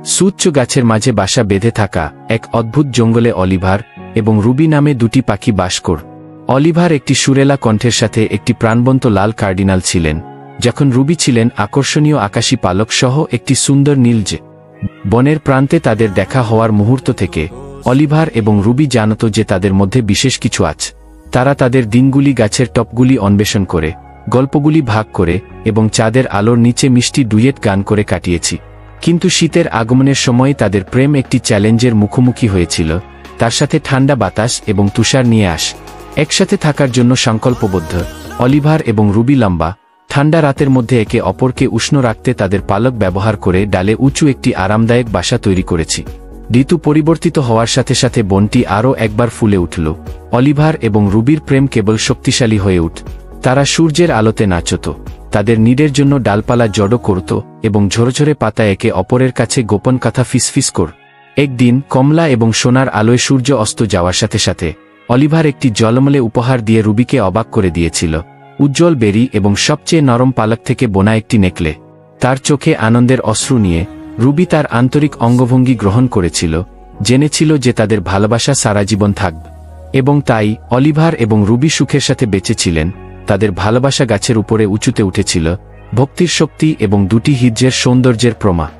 সুউচ্চ গাছের মাঝে বাসা বেঁধে থাকা এক অদ্ভুত জঙ্গলে অলিভার এবং রুবি নামে দুটি পাখি বাস করত। অলিভার একটি সুরেলা কণ্ঠের সাথে একটি প্রাণবন্ত লাল কার্ডিনাল ছিলেন, যখন রুবি ছিলেন আকর্ষণীয় আকাশী পালক সহ একটি সুন্দর নীলজে। বনের প্রান্তে তাদের দেখা হওয়ার মুহূর্ত থেকে অলিভার এবং রুবি জানত যে তাদের মধ্যে বিশেষ কিছু আছে। তারা তাদের দিনগুলি গাছের টপগুলি অন্বেষণ করে, গল্পগুলি ভাগ করে এবং চাঁদের আলোর নিচে মিষ্টি ডুয়েট গান করে কাটিয়েছি। কিন্তু শীতের আগমনের সময় তাদের প্রেম একটি চ্যালেঞ্জের মুখোমুখি হয়েছিল, তার সাথে ঠান্ডা বাতাস এবং তুষার নিয়ে আস। একসাথে থাকার জন্য সংকল্পবদ্ধ অলিভার এবং রুবি লম্বা ঠান্ডা রাতের মধ্যে একে অপরকে উষ্ণ রাখতে তাদের পালক ব্যবহার করে ডালে উঁচু একটি আরামদায়ক বাসা তৈরি করেছি। ঋতু পরিবর্তিত হওয়ার সাথে সাথে বনটি আরও একবার ফুলে উঠল। অলিভার এবং রুবির প্রেম কেবল শক্তিশালী হয়ে উঠ। তারা সূর্যের আলোতে নাচত, তাদের নিডের জন্য ডালপালা জড়ো করত এবং ঝরঝরে পাতা একে অপরের কাছে গোপন কথা ফিসফিস কর। একদিন কমলা এবং সোনার আলোয় সূর্য অস্ত যাওয়ার সাথে সাথে অলিভার একটি জলমলে উপহার দিয়ে রুবিকে অবাক করে দিয়েছিল, উজ্জ্বল বেরি এবং সবচেয়ে নরম পালক থেকে বোনা একটি নেকলে। তার চোখে আনন্দের অশ্রু নিয়ে রুবি তার আন্তরিক অঙ্গভঙ্গি গ্রহণ করেছিল, জেনেছিল যে তাদের ভালোবাসা সারা জীবন থাকবে। এবং তাই অলিভার এবং রুবি সুখের সাথে বেঁচে ছিলেন। তাদের ভালোবাসা গাছের উপরে উঁচুতে উঠেছিল, ভক্তির শক্তি এবং দুটি হিজড়ের সৌন্দর্যের প্রমাণ।